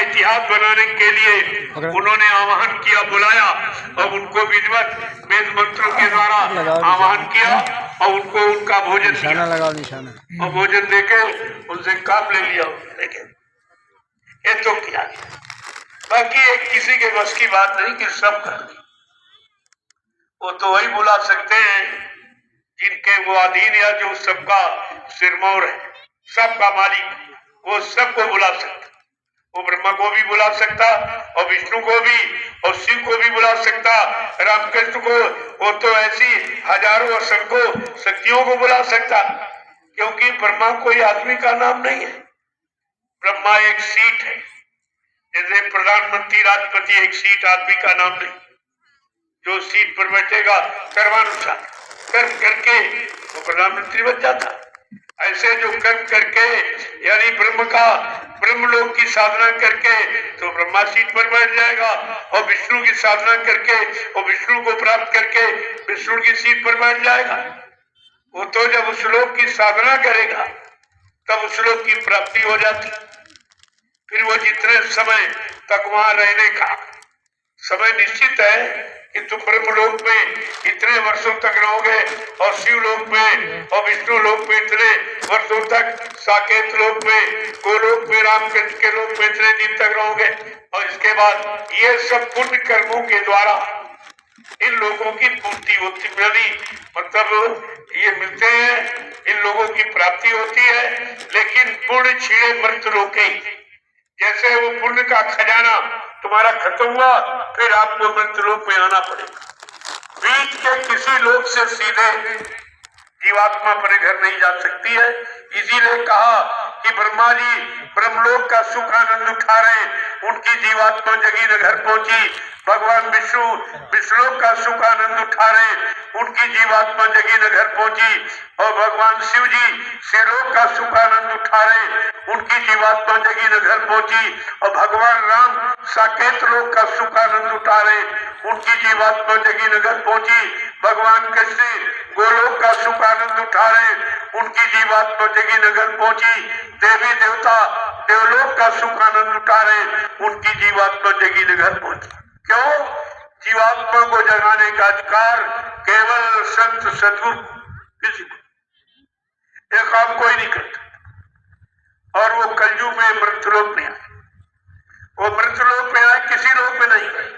इतिहास बनाने के लिए उन्होंने आह्वान किया, बुलाया और उनको विधिवत वेद मंत्रों के द्वारा आह्वान किया और उनको उनका भोजन दिया। निशाना और भोजन देके उनसे काम ले लिया। देखे ये तो किया गया। बाकी एक किसी के बस की बात नहीं कि सब कर दी। वो तो वही बुला सकते हैं जिनके वो अधीन या जो सबका सिरमौर है, सबका मालिक, वो सबको बुला सकता। वो ब्रह्मा को भी बुला सकता और विष्णु को भी और शिव को भी बुला सकता, रामकृष्ण को। वो तो ऐसी हजारों असंख्यों शक्तियों को बुला सकता, क्योंकि ब्रह्मा कोई आदमी का नाम नहीं है। ब्रह्मा एक सीट है, जैसे प्रधानमंत्री राष्ट्रपति एक सीट आदमी का नाम नहीं। जो सीट पर बैठेगा कर्मानुसार कर्म करके वो प्रधानमंत्री बन जाता। ऐसे जो कर्म करके यानी ब्रह्मलोक की साधना करके तो ब्रह्मा सीट पर बैठ जाएगा, और विष्णु की साधना करके और विष्णु को प्राप्त करके विष्णु की सीट पर बैठ जाएगा। वो तो जब उस लोक की साधना करेगा तब उस लोक की प्राप्ति हो जाती। फिर वो जितने समय तक वहां रहने का समय निश्चित है कि तुम ब्रह्मलोक में इतने वर्षों तक रहोगे और शिवलोक में और विष्णु लोक में इतने वर्षों तक, साकेत लोक में, गोलोक में, रामकृष्ण के लोक में इतने दिन तक रहोगे। और इसके बाद ये सब पुण्य कर्मों के द्वारा इन लोगों की पूर्ति होती, मतलब ये मिलते हैं, इन लोगों की प्राप्ति होती है। लेकिन पुण्य छीड़े मृत लोके, जैसे वो पुण्य का खजाना तुम्हारा खत्म हुआ, फिर आपको मृत्युलोक में आना पड़ेगा। बीच के किसी लोक से सीधे जीवात्मा पर घर नहीं जा सकती है। इसीलिए कहा कि ब्रह्मा जी ब्रह्मलोक का सुख आनंद उठा रहे, उनकी जीवात्मा जगी न घर पहुंची। भगवान विष्णु विष्णुलोक का सुख आनंद उठा रहे, उनकी जीवात्मा जगी न घर पहुंची। और भगवान शिव जी शिवलोक का सुख आनंद उठा रहे, उनकी जीवात्मा जगी न घर पहुंची। और भगवान राम साकेत लोक का सुख आनंद उठा रहे, उनकी जीवात्मा जगी न घर पहुंची। भगवान कृष्ण गोलोक का सुख आनंद उठा रहे, उनकी जीवात्मा जगी न घर पहुंची। देवी देवता देवलोक का सुख आनंद उठा रहे, उनकी जीवात्मा जगी न घर पहुंची। क्यों? जीवात्मा को जगाने का अधिकार केवल संत सद्गुरु, किसी को ये काम कोई नहीं करता। और वो कलयुग में मृत्युलोक में आए, वो मृत्युलोक में आए, किसी लोक में नहीं गए।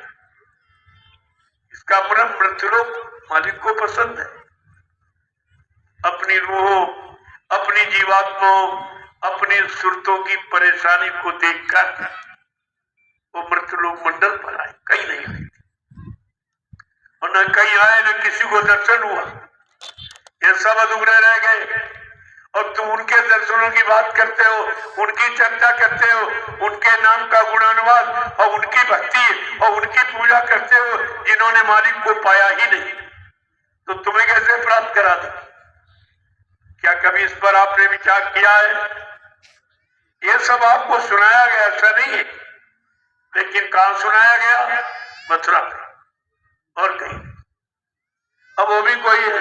इसका अपना मृत्युलोक मालिक को पसंद है। अपनी रूह, अपनी जीवात्मा, अपनी सुरतों की परेशानी को देखकर वो मृत्युलोक मंडल पर आए, कहीं नहीं आए। और न कहीं आए, न किसी को दर्शन हुआ। ये सब अधूरे रह गए। और तुम उनके दर्शनों की बात करते हो, उनकी चर्चा करते हो, उनके नाम का गुणानुवाद और उनकी भक्ति और उनकी पूजा करते हो, जिन्होंने मालिक को पाया ही नहीं, तो तुम्हें कैसे प्राप्त करा दे? क्या कभी इस पर आपने विचार किया है? ये सब आपको सुनाया गया, ऐसा नहीं है, लेकिन कहां सुनाया गया? मथुरा में और कहीं। अब वो भी कोई है।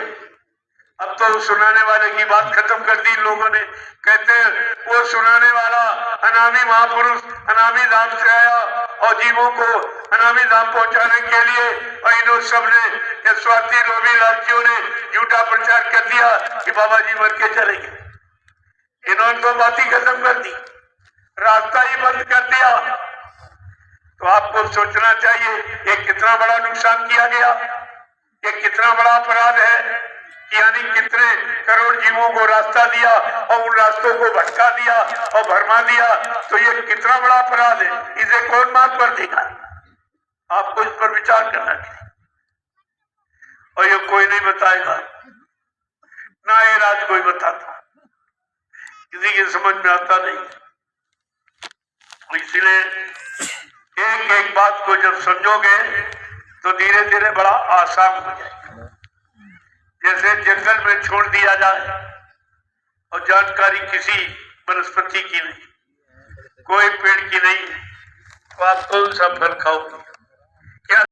अब तो सुनाने वाले की बात खत्म कर दी इन लोगों ने। कहते हैं वो सुनाने वाला अनामी महापुरुष अनामी धाम से आया और जीवों को अनामी धाम पहुंचाने के लिए, और इन सब ने स्वार्थी लोभी लालचियों ने झूठा प्रचार कर दिया कि बाबा जी मर के चले गए। इन्होंने तो बात ही खत्म कर दी, रास्ता ही बंद कर दिया। तो आपको सोचना चाहिए ये कितना बड़ा नुकसान किया गया, ये कितना बड़ा अपराध है। यानी कितने करोड़ जीवों को रास्ता दिया और उन रास्तों को भटका दिया और भरमा दिया, तो ये कितना बड़ा अपराध है। इसे कौन माफ कर देगा? आपको इस पर विचार करना चाहिए। और ये कोई नहीं बताएगा, ना ये राज कोई बताता, किसी की समझ में आता नहीं। इसलिए एक एक बात को जब समझोगे तो धीरे धीरे बड़ा आसान हो जाएगा। जैसे जंगल में छोड़ दिया जाए और जानकारी किसी वनस्पति की नहीं, कोई पेड़ की नहीं, तो आप कौन सा फल खाओगे?